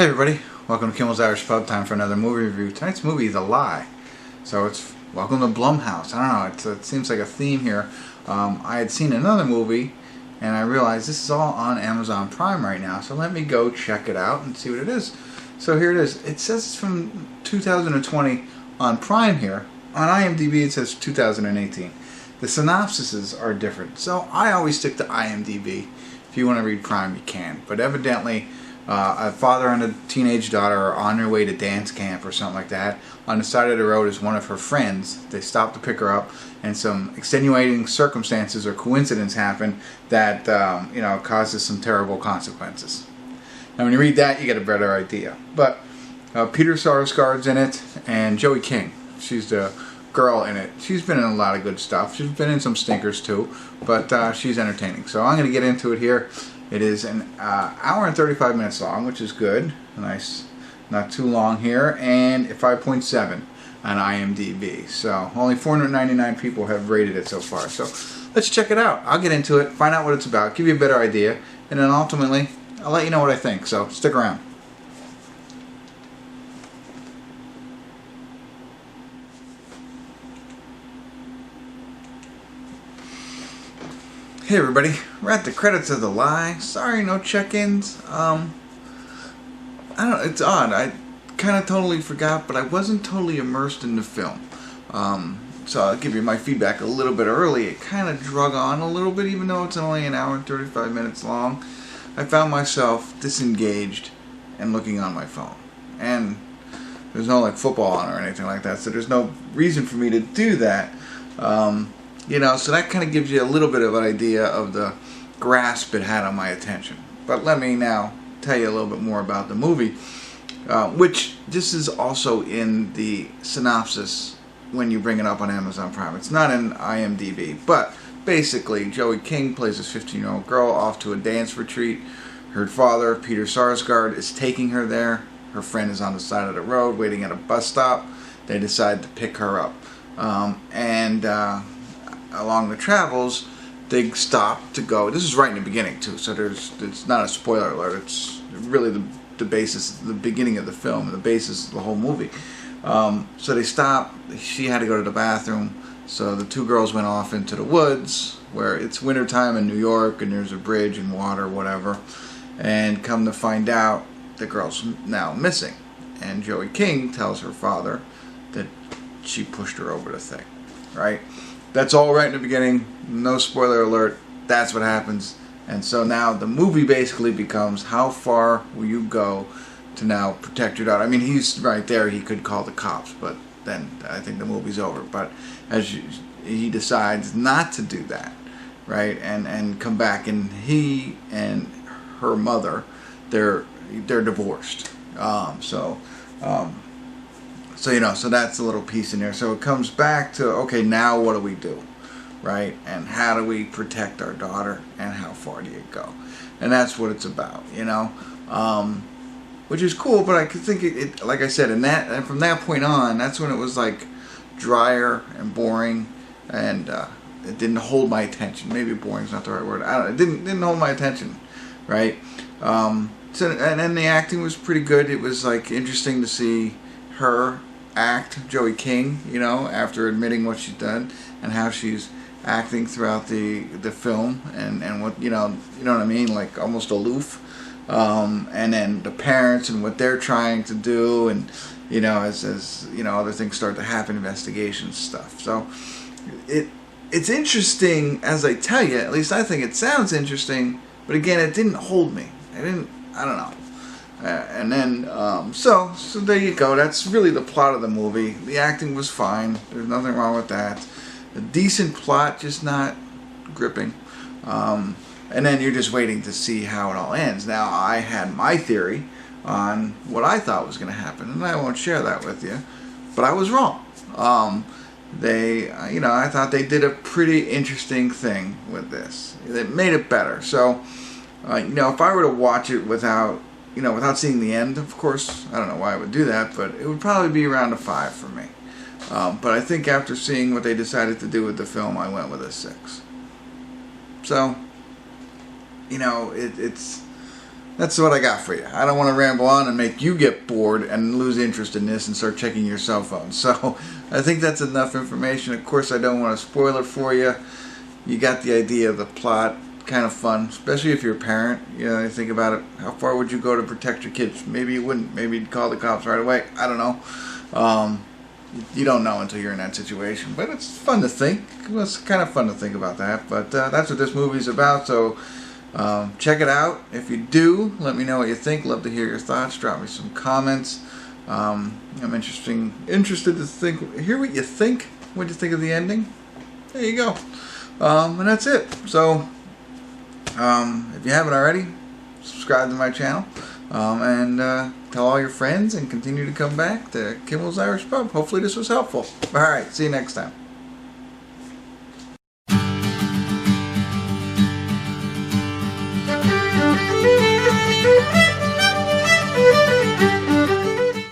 Hey everybody, welcome to Kimmel's Irish Pub. Time for another movie review. Tonight's movie is A Lie. So it's welcome to Blumhouse. I don't know, it seems like a theme here. I had seen another movie and I realized this is all on Amazon Prime right now. So let me go check it out and see what it is. So here it is. It says it's from 2020 on Prime here. On IMDb it says 2018. The synopsises are different. So I always stick to IMDb. If you want to read Prime, you can. But evidently, a father and a teenage daughter are on their way to dance camp or something like that. On the side of the road is one of her friends. They stop to pick her up, and some extenuating circumstances or coincidence happen that causes some terrible consequences. Now, when you read that, you get a better idea. But Peter Sarsgaard's in it, and Joey King. She's the girl in it. She's been in a lot of good stuff. She's been in some stinkers too, but she's entertaining. So I'm going to get into it here. It is an hour and 35 minutes long, which is good. Nice, not too long here, and 5.7 on IMDb. So only 499 people have rated it so far. So let's check it out. I'll get into it, find out what it's about, give you a better idea, and then ultimately I'll let you know what I think. So stick around. Hey everybody, we're at the credits of The Lie. Sorry, no check-ins. I don't know, it's odd. I kind of totally forgot, but I wasn't totally immersed in the film. So I'll give you my feedback a little bit early. It kind of drug on a little bit, even though it's only an hour and 35 minutes long. I found myself disengaged and looking on my phone. And there's no like football on or anything like that, so there's no reason for me to do that. So that kind of gives you a little bit of an idea of the grasp it had on my attention. But let me now tell you a little bit more about the movie, which this is also in the synopsis when you bring it up on Amazon Prime. It's not in IMDb, but basically Joey King plays this 15-year-old girl off to a dance retreat. Her father, Peter Sarsgaard, is taking her there. Her friend is on the side of the road waiting at a bus stop. They decide to pick her up. Along the travels, they stop to go. This is right in the beginning too, so it's not a spoiler alert. It's really the basis, the beginning of the film, the basis of the whole movie. So they stop. She had to go to the bathroom, so the two girls went off into the woods where it's wintertime in New York and there's a bridge and water, whatever. And come to find out, the girl's now missing. And Joey King tells her father that she pushed her over the thing, right? That's all right in the beginning, no spoiler alert, that's what happens. And so now the movie basically becomes, how far will you go to now protect your daughter? I mean, he's right there, he could call the cops, but then I think the movie's over. But he decides not to do that, right, and come back, and he and her mother, they're divorced. So that's a little piece in there. So it comes back to, okay, now what do we do, right? And how do we protect our daughter, and how far do you go? And that's what it's about, which is cool. But I could think it like I said, and from that point on, that's when it was like drier and boring, and it didn't hold my attention. Maybe boring is not the right word. I don't know. It didn't hold my attention, right? And then the acting was pretty good. It was like interesting to see her act, Joey King, after admitting what she's done, and how she's acting throughout the film, and what you know what I mean, like almost aloof, and then the parents and what they're trying to do, and as other things start to happen, investigations stuff. So it's interesting, as I tell you. At least I think it sounds interesting, but again, it didn't hold me. I don't know. And then, so there you go. That's really the plot of the movie. The acting was fine. There's nothing wrong with that. A decent plot, just not gripping. And then you're just waiting to see how it all ends. Now, I had my theory on what I thought was going to happen, and I won't share that with you. But I was wrong. I thought they did a pretty interesting thing with this. They made it better. So, if I were to watch it without seeing the end, of course, I don't know why I would do that, but it would probably be around a 5 for me. But I think after seeing what they decided to do with the film, I went with a 6. So, it's that's what I got for you. I don't want to ramble on and make you get bored and lose interest in this and start checking your cell phone. So I think that's enough information. Of course, I don't want to spoil it for you. You got the idea of the plot. Kind of fun, especially if you're a parent. You know, you think about it. How far would you go to protect your kids? Maybe you wouldn't. Maybe you'd call the cops right away. I don't know. You don't know until you're in that situation. But it's fun to think. It's kind of fun to think about that. But that's what this movie's about. So check it out. If you do, let me know what you think. Love to hear your thoughts. Drop me some comments. I'm interested to hear what you think. What do you think of the ending? There you go. And that's it. So if you haven't already, subscribe to my channel and tell all your friends and continue to come back to Kimmel's Irish Pub. Hopefully this was helpful. Alright, see you next time.